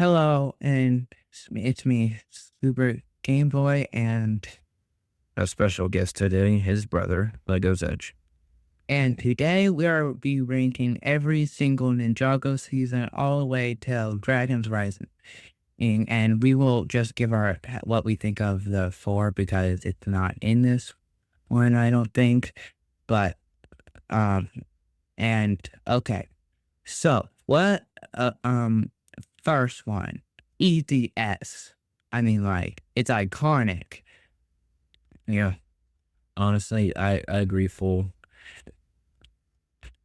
Hello, and it's me, Super Game Boy, and A special guest today, his brother, Legosedge. today we are be ranking every single Ninjago season all the way till Dragon's Rising, and we will just give our what we think of the four because it's not in this one, I don't think. But um, and okay, so what? First one, EDS. I mean, like it's iconic. Yeah, honestly, I agree full.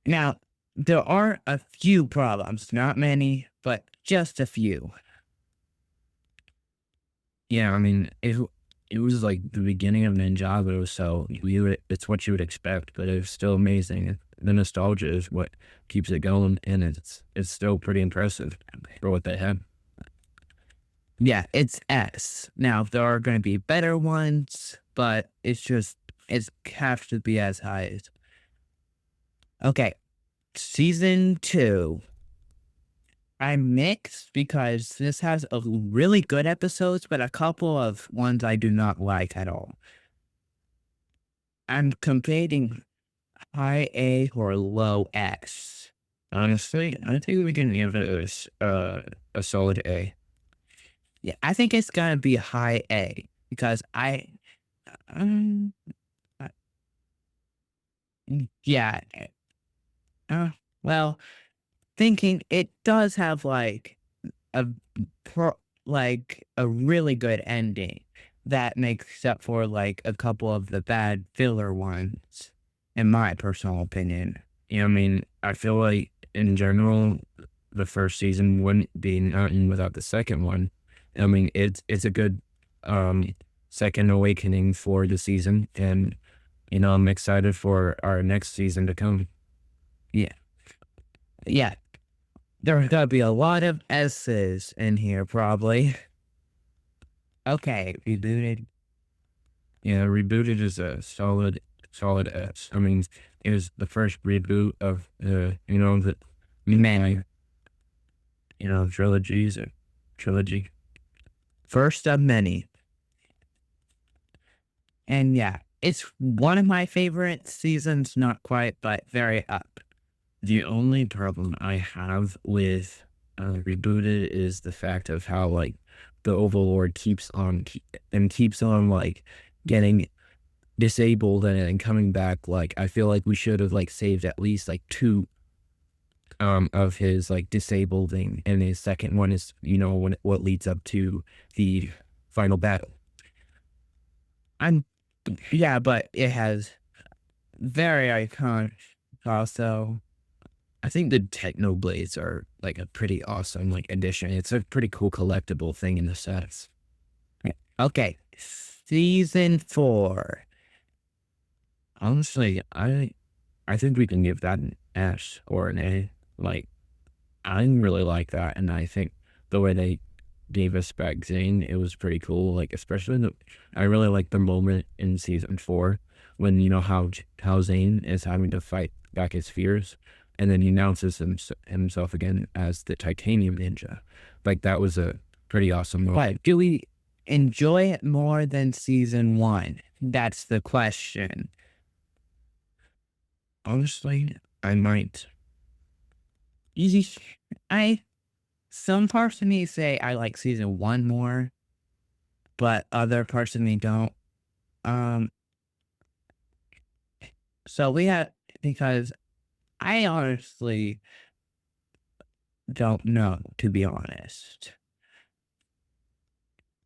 Now, there are a few problems, not many, but just a few. Yeah, I mean, it was like the beginning of Ninjago, so it's what you would expect, but it's still amazing. The nostalgia is what keeps it going, and it's still pretty impressive for what they had. Yeah, it's S. Now, there are going to be better ones, but it has to be as high as. Okay, season two. I'm mixed because this has a really good episodes, but a couple of ones I do not like at all. I'm competing high A or low S. Honestly, I think we can give it a solid A. Yeah, I think it's gonna be high A because um, uh, yeah, uh, well, thinking it does have a pro, like a really good ending that makes up for like a couple of the bad filler ones, in my personal opinion. Yeah, I mean, I feel like in general, the first season wouldn't be nothing without the second one. I mean, it's a good um second awakening for the season, and I'm excited for our next season to come. Yeah, yeah, there's gonna be a lot of S's in here probably. Okay, rebooted. Yeah, rebooted is a solid S. I mean, it was the first reboot of the Man, trilogies or trilogy. first of many. And yeah, it's one of my favorite seasons, not quite, but very up. The only problem I have with rebooted is the fact of how like the Overlord keeps on like getting disabled and then coming back. Like I feel like we should have like saved at least like two of his like disabling, and his second one is what leads up to the final battle. I'm yeah, but it has very iconic also. I think the Techno Blades are like a pretty awesome like addition. It's a pretty cool collectible thing in the sets. Okay, season four. Honestly, I think we can give that an S or an A. Like I really like that, and I think the way they gave us back Zane, it was pretty cool. Like especially I really like the moment in season four when how Zane is having to fight back his fears, and then he announces himself again as the Titanium Ninja. Like that was a pretty awesome moment. But do we enjoy it more than season one? That's the question. Honestly, I might. Easy. I some parts of me say I like season one more, but other parts of me don't. Um, so we have because I honestly don't know, to be honest.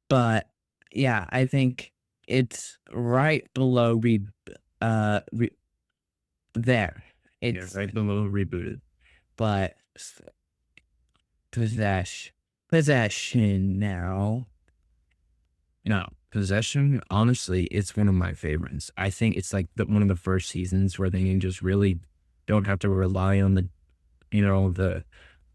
But yeah, I think it's right below re there. Yeah, It's right below rebooted. but possession now. No, Possession, honestly, it's one of my favorites. I think it's like one of the first seasons where they can just really don't have to rely on the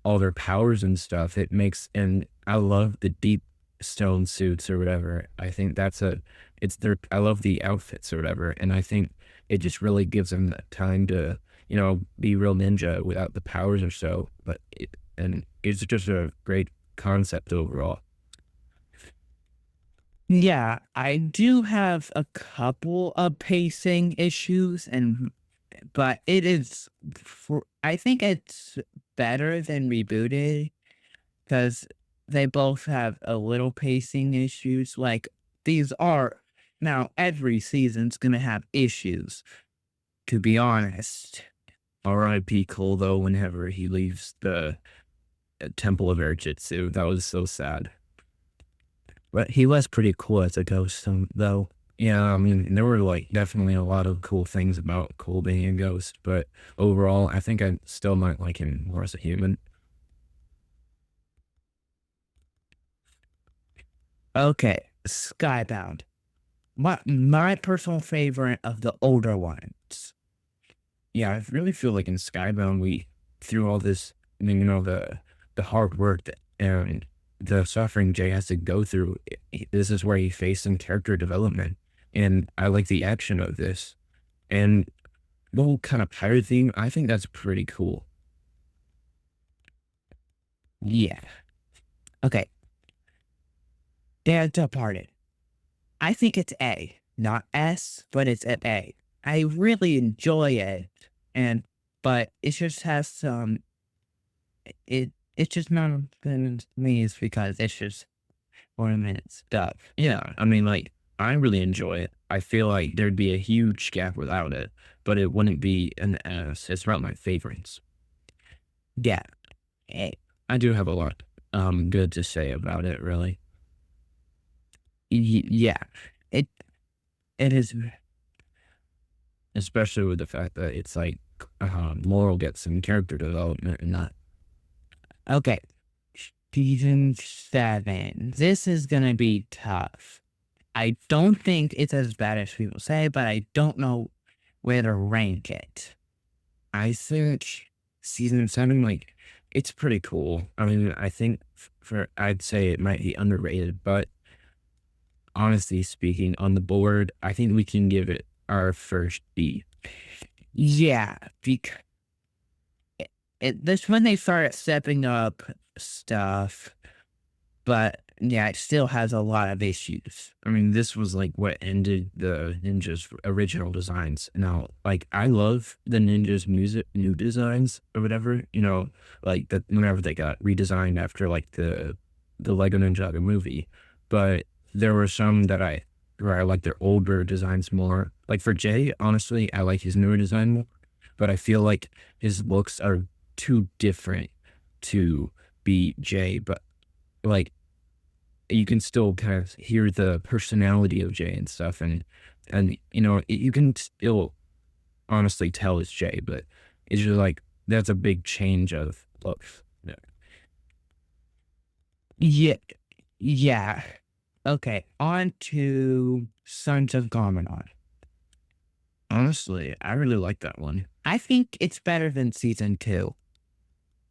all their powers and stuff. And I love the deep stone suits or whatever. I think I love the outfits or whatever. And I think it just really gives them that time to, be real ninja without the powers or so. And it's just a great concept overall. Yeah, I do have a couple of pacing issues but it is I think it's better than rebooted because they both have a little pacing issues. Like these are now every season's gonna have issues, to be honest. R.I.P. Cole though, whenever he leaves the Temple of Air Jitsu, that was so sad. But he was pretty cool as a ghost, though. Yeah, I mean, there were like definitely a lot of cool things about Cole being a ghost, but overall, I think I still might like him more as a human. Okay, Skybound. My personal favorite of the older ones. Yeah, I really feel like in Skybound, we through all this, the hard work that and the suffering Jay has to go through. This is where he faced some character development, and I like the action of this and the whole kind of pirate theme. I think that's pretty cool. Yeah. Okay, Dad Departed. I think it's A, not S, but it's at A. I really enjoy it, and but it just has some. It's just not been me is because it's just 4 minute stuff. Yeah, I mean, like I really enjoy it. I feel like there'd be a huge gap without it, but it wouldn't be an S. It's not my favorites. Yeah, A. I do have a lot good to say about it, really. Yeah. It it is Especially with the fact that it's like Laurel gets some character development and not. okay. Season 7. This is gonna be tough. I don't think it's as bad as people say, but I don't know where to rank it. I think season 7, like, it's pretty cool. I mean, I think for I'd say it might be underrated, but honestly speaking, on the board, I think we can give it our first B. Yeah, because this when they started stepping up stuff, but yeah, it still has a lot of issues. I mean, this was like what ended the Ninja's original designs. Now, like, I love the Ninja's music, new designs or whatever, like that whenever they got redesigned after like the Lego Ninjago movie. But there were some where I like their older designs more. Like for Jay, honestly, I like his newer design more, but I feel like his looks are too different to be Jay. But like you can still kind of hear the personality of Jay and stuff, and you can still honestly tell it's Jay, but it's just like that's a big change of looks. Yeah. Yeah, yeah. Okay, on to Sons of Garmadon. Honestly, I really like that one. I think it's better than season 2.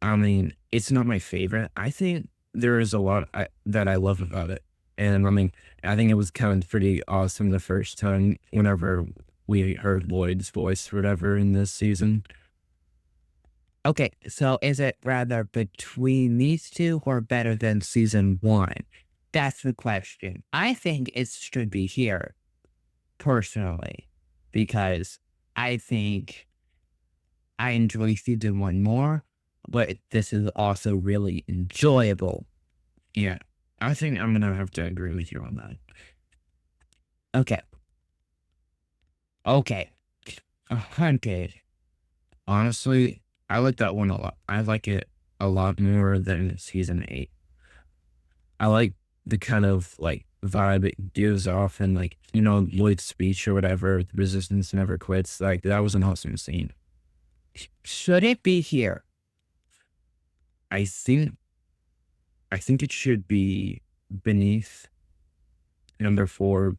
I mean, it's not my favorite. I think there is a lot that I love about it, and I mean, I think it was kind of pretty awesome the first time whenever we heard Lloyd's voice or whatever in this season. Okay, so is it rather between these two or better than season 1? That's the question. I think it should be here, personally, because I think I enjoy season 1 more, but this is also really enjoyable. Yeah, I think I'm gonna have to agree with you on that. Okay. Okay. 100. Honestly, I like that one a lot. I like it a lot more than season 8. I like the kind of like vibe it gives off and like, Lloyd's speech or whatever, resistance never quits. Like that was an awesome scene. Should it be here? I think I think it should be beneath number 4.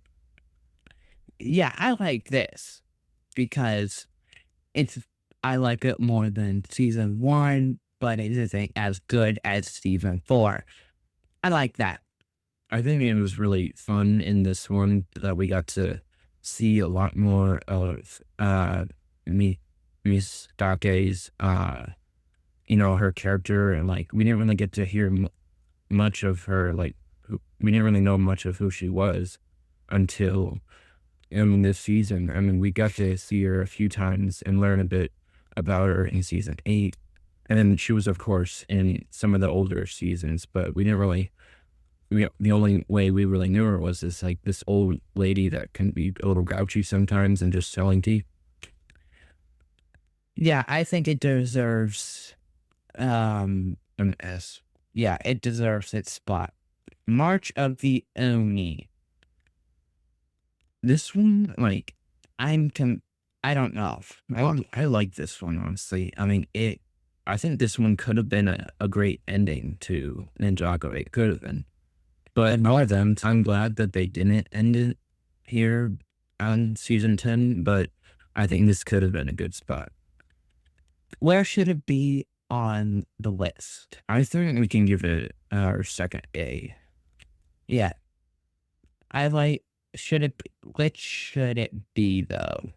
Yeah, I like this because it's I like it more than season 1, but it isn't as good as season 4. I like that. I think it was really fun in this one that we got to see a lot more of Mi Miss Dake's her character, and like we didn't really get to hear much of her, like, we didn't really know much of who she was until in this season. I mean, we got to see her a few times and learn a bit about her in season 8. And then she was, of course, in some of the older seasons, but we didn't really, the only way we really knew her was this, like, this old lady that can be a little grouchy sometimes and just selling tea. Yeah, I think it deserves, An S. yeah, it deserves its spot. March of the Oni. This one, like, I don't know. I like this one, honestly. I mean, I think this one could have been a great ending to Ninjago. It could have been. But all of them, I'm glad that they didn't end it here on season 10, but I think this could have been a good spot. Where should it be on the list? I think we can give it our second A. Yeah, I like, should it be, which should it be though?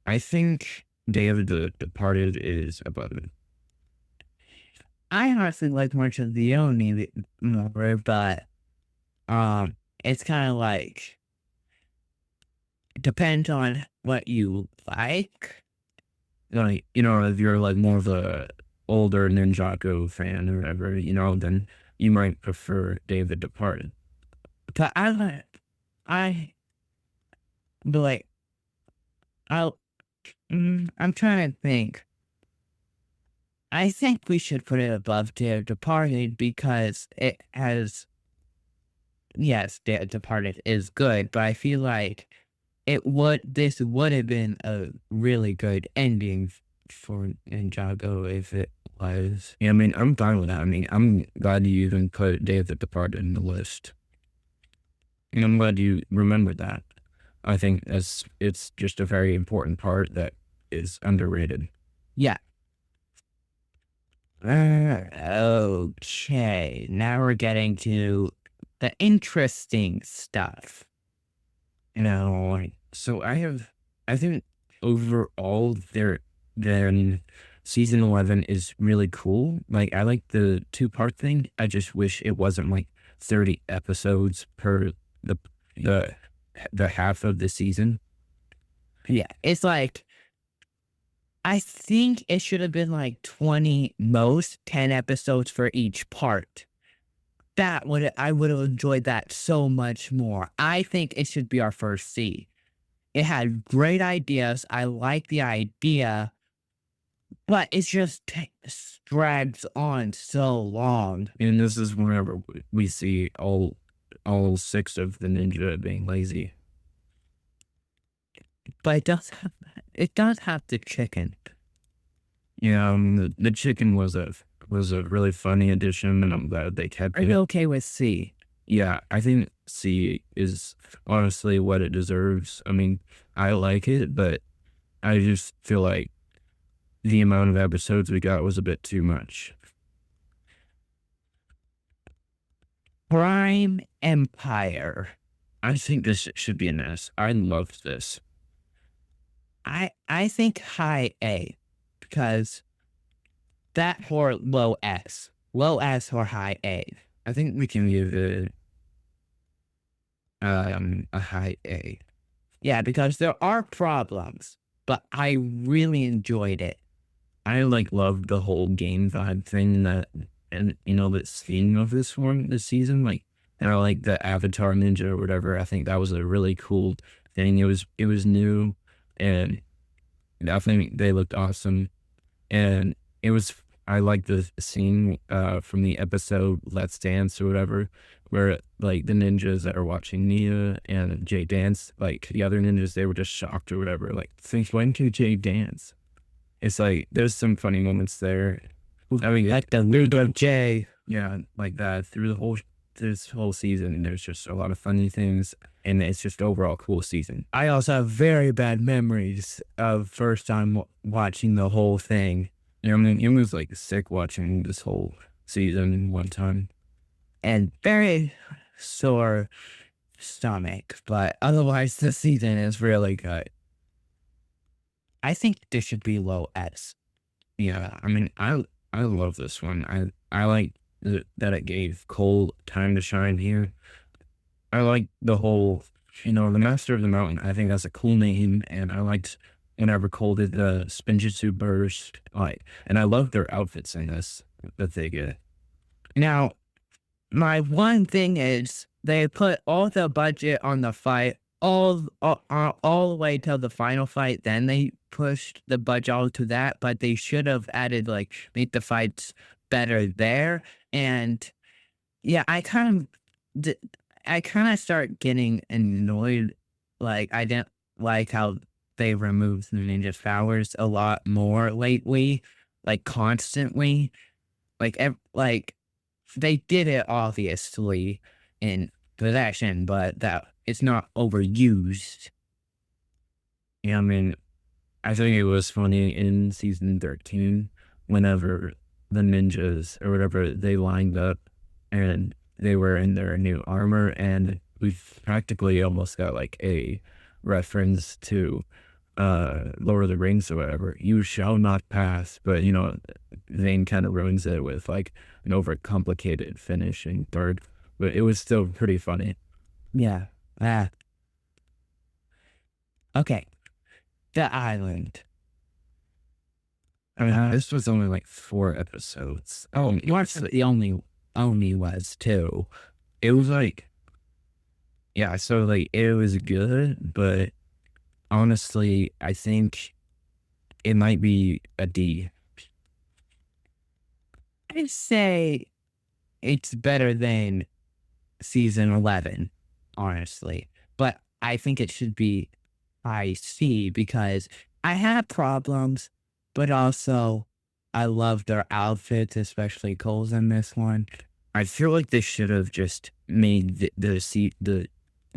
I think Day of the Departed is above it. I honestly like March of the Oni more, but it's kind of like, depends on what you like. Like, if you're like more of a older Ninjago fan or whatever, then you might prefer Day of the Departed. But I, but like, I'll, I'm trying to think. I think we should put it above Dead Departed because it has, yes, Dead Departed is good, but I feel like this would have been a really good ending for Ninjago if it was. Yeah, I mean, I'm fine with that. I mean, I'm glad you even put Day of the Departed in the list. And I'm glad you remembered that. I think it's just a very important part that is underrated. Yeah. Okay, now we're getting to the interesting stuff. Like, so I think overall their season 11 is really cool. Like, I like the 2-part thing. I just wish it wasn't like 30 episodes per the the the half of the season. Yeah, it's like, I think it should have been like 20, most 10 episodes for each part. I would have enjoyed that so much more. I think it should be our first C. It had great ideas. I like the idea, but it just drags on so long. And this is whenever we see all 6 of the ninja being lazy. But it does have the chicken. Yeah, the chicken was a really funny addition, and I'm glad they kept Are you it. okay with C? Yeah, I think C is honestly what it deserves. I mean, I like it, but I just feel like the amount of episodes we got was a bit too much. Prime Empire. I think this should be an S. I loved this. I think high A because that or low S. Low S or high A. I think we can give it a high A. Yeah, because there are problems, but I really enjoyed it. I like loved the whole game vibe thing and the theme of this season. Like, and I like the Avatar Ninja or whatever. I think that was a really cool thing. It was new, and I think they looked awesome. And it was I like the scene from the episode Let's Dance or whatever, where like the ninjas that are watching Nia and Jay dance, like the other ninjas, they were just shocked or whatever. Like, think, when can Jay dance? It's like there's some funny moments there. I mean, Like the Ludo J. yeah, like that through this whole season. There's just a lot of funny things, and it's just overall cool season. I also have very bad memories of first time watching the whole thing. I mean, it was like sick watching this whole season one time. And very sore stomach, but otherwise the season is really good. I think this should be low S. Yeah, I mean, I love this one. I like that it gave Cole time to shine here. I like the whole, the Master of the Mountain. I think that's a cool name, and I liked whenever Cole did the Spinjitzu burst. And I love their outfits in this that they get. Now, my one thing is they put all the budget on the fight all the way till the final fight. Then they pushed the budget all to that, but they should have added like make the fights better there. And yeah, d- I kind of start getting annoyed. Like I didn't like how they removed the ninja powers a lot more lately, like constantly. Like they did it obviously in possession, but that it's not overused. Yeah, I mean, I think it was funny in season 13 whenever the ninjas or whatever they lined up and they were in their new armor, and we practically almost got like a reference to Lord of the Rings or whatever. You shall not pass, but Zane kind of ruins it with like an overcomplicated finishing third, but it was still pretty funny. Yeah. Ah. Okay. The island. I mean, this was only like 4 episodes. Oh, what's the only was too. It was like, yeah, so like it was good, but honestly, I think it might be a D. I say it's better than season 11, honestly. But I think it should be high C because I have problems, but also I love their outfits, especially Cole's in this one. I feel like they should have just made this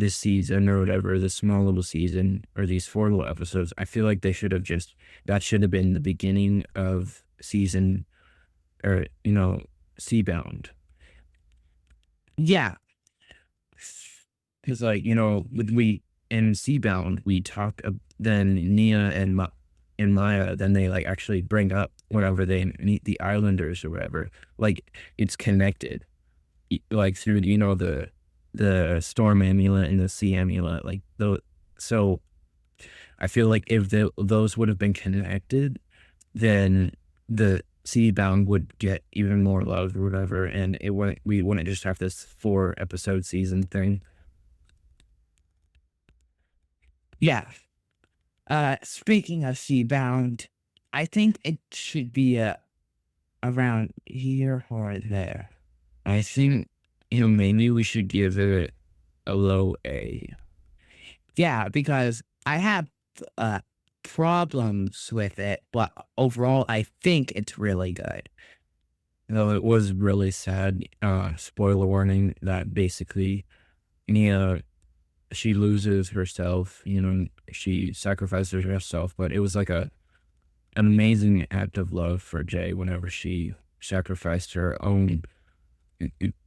season or whatever, the small little season or these 4 little episodes. I feel like they should have just that should have been the beginning of season or Seabound. Yeah, Because like with we in Seabound we talk then Nia and Maya, then they like actually bring up whenever they meet the Islanders or whatever, like it's connected, like through the storm amulet and the sea amulet, like so I feel like if those would have been connected, then the Seabound would get even more love or whatever, and we wouldn't just have this 4 episode season thing. yeah. Speaking of Seabound, I think it should be around here or there. I think maybe we should give it a low A. Yeah, because I have uh problems with it, but overall I think it's really good. It was really sad. Spoiler warning that basically Nia, she loses herself. She sacrifices herself, but it was like an amazing act of love for Jay whenever she sacrificed her own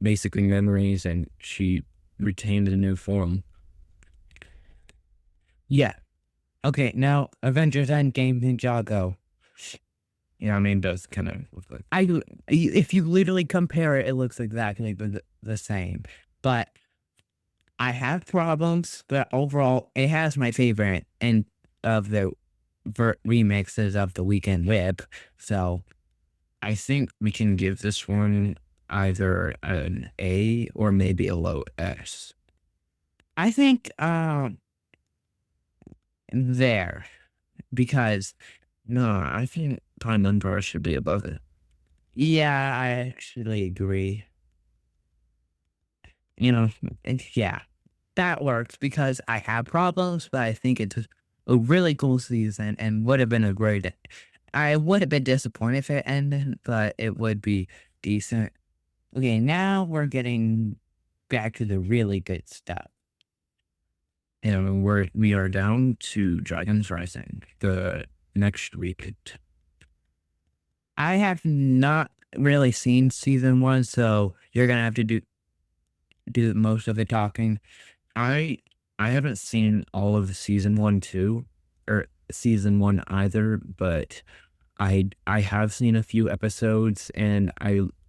basically memories and she retained a new form. Yeah. Okay, now Avengers Endgame Ninjago. Yeah, I mean, it does kind of look like. If you literally compare it, it looks exactly the same. But I have problems, but overall, it has my favorite and of the remixes of the Weekend Whip. So I think we can give this one either an A or maybe a low S. I think there because No, I think Pine Dunbar should be above it. yeah, I actually agree. You know, and yeah, that works because I have problems, but I think it's a really cool season and would have been a great. I would have been disappointed if it ended, but it would be decent. Okay, now we're getting back to the really good stuff. And we are down to Dragons Rising the next week. I have not really seen season 1, so you're gonna have to do most of the talking. I I haven't seen all of the season 1 too, or season 1 either, but I have seen a few episodes, and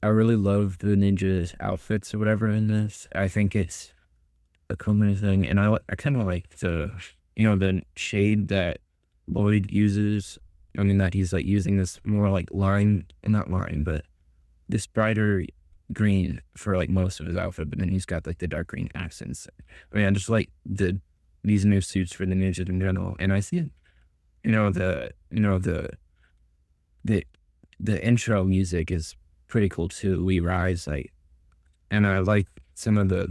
I really love the ninjas outfits or whatever in this. I think it's a cool thing, and I kind of like the shade that Lloyd uses. I mean that he's like using this more like lime, not lime, but this brighter green for like most of his outfit, but then he's got like the dark green accents. I mean, I just like these new suits for the ninjas in general, and I see it. The the intro music is pretty cool too. We Rise, like, and I like some of the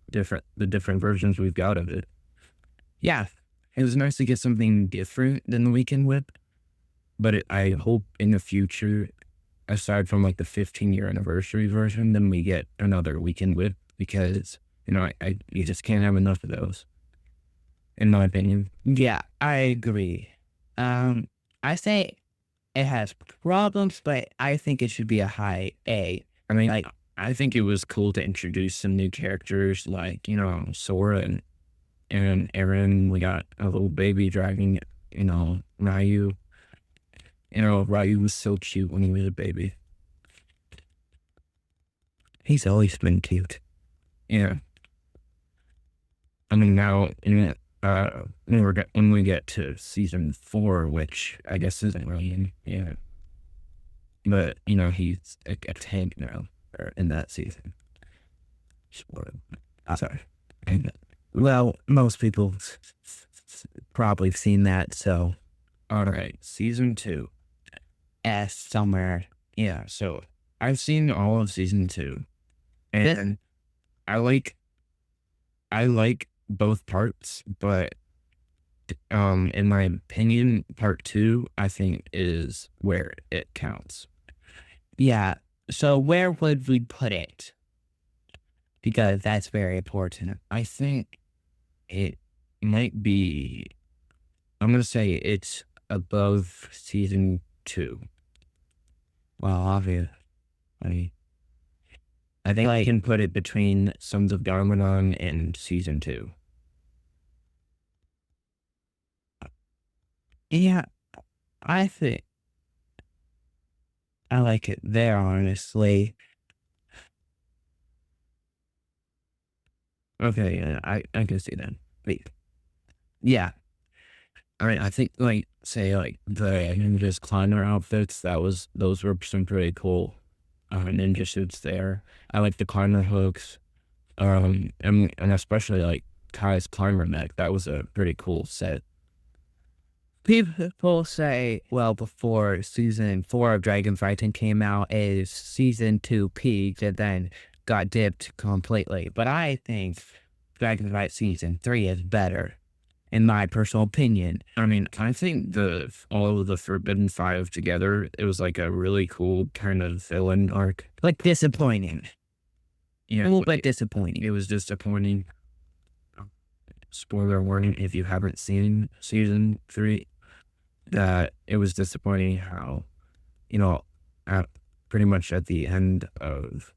different versions we've got of it. Yeah, it was nice to get something different than the Weekend Whip, but I hope in the future, aside from like the 15-year anniversary version, then we get another Weekend Whip because I you just can't have enough of those, in my opinion. Yeah, I agree. I say it has problems, but I think it should be a high A. I mean, Like, I think it was cool to introduce some new characters like Sora and Aaron. We got a little baby dragging Ryu. Ryu was so cute when he was a baby. he's always been cute. Yeah. I mean, now when we get to season 4, which I guess isn't really yeah, but he's a tank now in that season. Sorry. Well, most people probably seen that, so All right, season 2. S somewhere. Yeah, so I've seen all of season 2, and I like I like both parts, but in my opinion, part 2 I think is where it counts. Yeah. So where would we put it? Because that's very important. I think it might be. I'm gonna say it's above season 2. Well, obvious. I I think I can put it between Sons of Garmadon and season 2. Yeah, I think I like it there, honestly. Okay, yeah, I can see that. Wait, Yeah. all right, I think like say like the ninjas climber outfits. Those were some pretty cool ninja suits there. I like the climber hooks. And especially like Kai's climber mech. That was a pretty cool set. People say, well, before season 4 of Dragon Fighting came out, is season 2 peaked and then got dipped completely. But I think Dragon Fight season 3 is better, in my personal opinion. I mean, I think the all of the Forbidden Five together, it was like a really cool kind of villain arc. Like, disappointing. A Yeah, little bit disappointing. it was disappointing. Spoiler warning: if you haven't seen season 3, that it was disappointing how, you know, at pretty much at the end of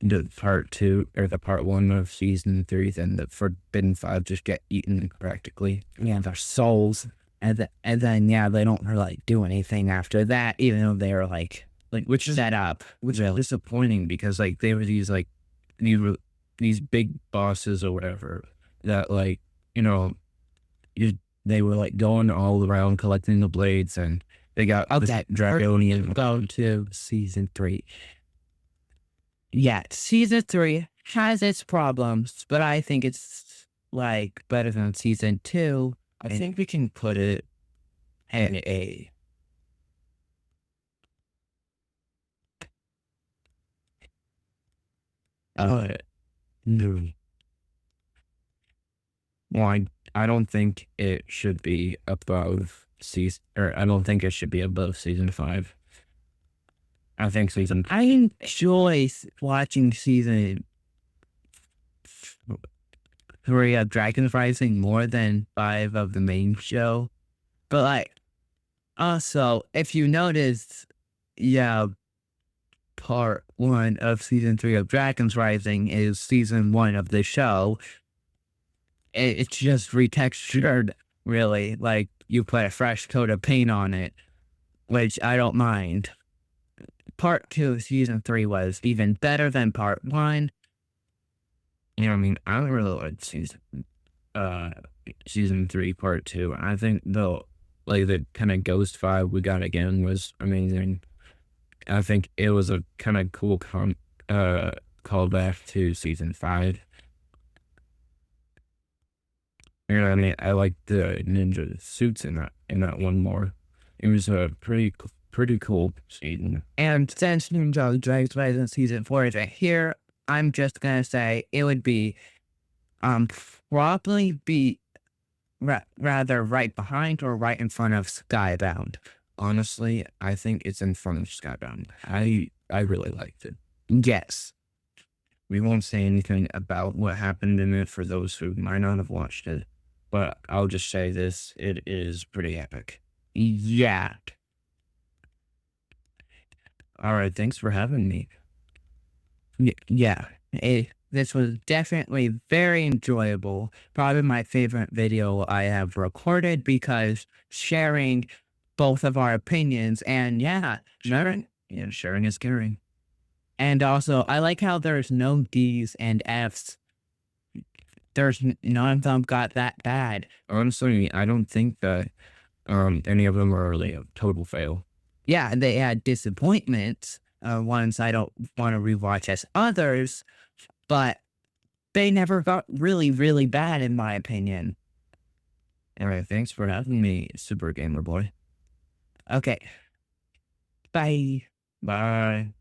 the part 2 or the part 1 of season 3, then the Forbidden Five just get eaten practically. Yeah, their souls. And then, yeah, they don't like do anything after that, even though they're like Which is set up. disappointing because like they were these big bosses or whatever that like you know you they were like going all around collecting the blades, and they got Okay, draconian. go to season 3. Yeah, season 3 has its problems, but I think it's like better than season 2. I think we can put it And in A. uh, No. Well, I don't think it should be above season, or I don't think it should be above season 5. I think season. I enjoy watching season 3 of Dragon Rising more than 5 of the main show. But like, also, if you notice, yeah, part 1 of season 3 of Dragon's Rising is season 1 of the show. It's just retextured, really. Like, you put a fresh coat of paint on it, which I don't mind. part two of season three was even better than part one. You know, I mean, I really like uh, season three, part two. I think the kind of ghost vibe we got again was amazing. I think it was a kind of cool callback to season five. You know what I mean? I like the ninja suits in that one more. It was a pretty cool season. And since Ninjago Ranking season four is right here, I'm just gonna say it would be probably be rather right behind or right in front of Skybound. Honestly, I think it's in front of Skybound. I really liked it. Yes. We won't say anything about what happened in it for those who might not have watched it, but I'll just say this: it is pretty epic. Yeah. All right, thanks for having me. Yeah. This was definitely very enjoyable. Probably my favorite video I have recorded because sharing both of our opinions and yeah, Sharing is caring. and also I like how there's no D's and F's. There's none of them got that bad. Honestly, I don't think that any of them are really a total fail. Yeah, they had disappointments, ones I don't want to rewatch as others, but they never got really, really bad in my opinion. All right, thanks for having me, Super Gamer Boy. Okay. Bye. Bye.